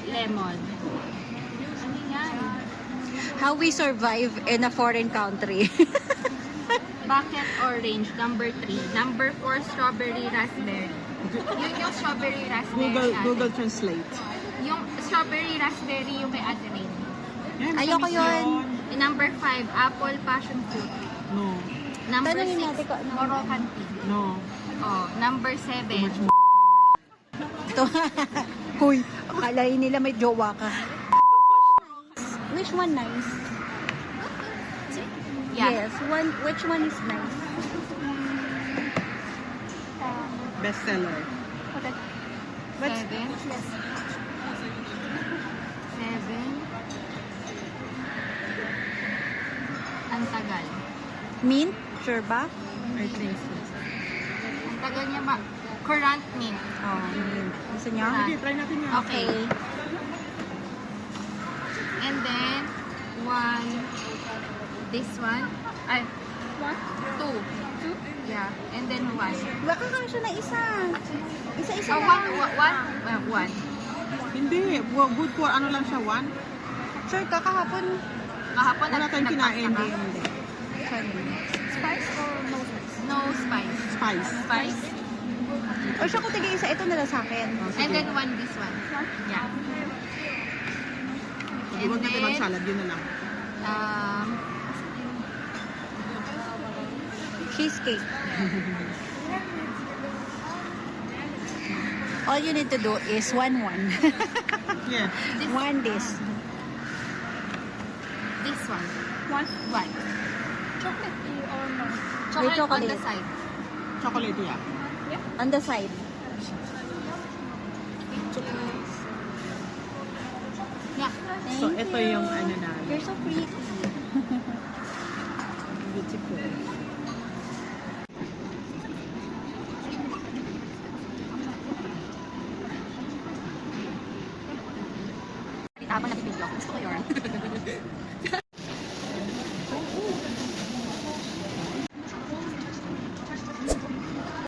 lemon. Ano yan? How we survive in a foreign country. Bucket orange, number 3. Number 4, strawberry raspberry. Yun yung strawberry raspberry. Google Translate. Yung strawberry raspberry yung may ate Rain. Yan, Ayoko matamis yun. Number 5, apple passion fruit. No. Number Tanungin 6, natin kung ano. Moroccan tea. No. Oh, number 7, Ito. Huy, akalain nila may jowa ka. Which one nice? yeah. Yes, which one is nice? Bestseller. But 7. 7. Ang tagal. mint? Sure ba? I think so. Ang tagal niya ba? Currant mint. Oh, mint. Gusto niyo? Sige, try natin yan. Okay. And then, this one. Ay, 2. Yeah. And then 1. Baka kasya na isa. Isa-isa Oh, lang. 1. Hindi. Good for ano lang siya, one? Sure ka kahapon? Kahapon Wala tayong kinain. ka. Hindi. Spice or no spice? No spice. Spice. Spice. O siya kung tigay isa, ito na lang sa akin. And then 1 this one. Yeah. And Huwag natin then, mag-salad. Yun na lang. Cheesecake. All you need to do is one. Yeah. One this. this one. 1? 1. Chocolate or no? Chocolate, on the chocolate. side. Chocolate, yeah. On the side. Yeah. So, ito yung ano na. You're so pretty. Beautiful. Habang nabibigyo. Gusto ko yun.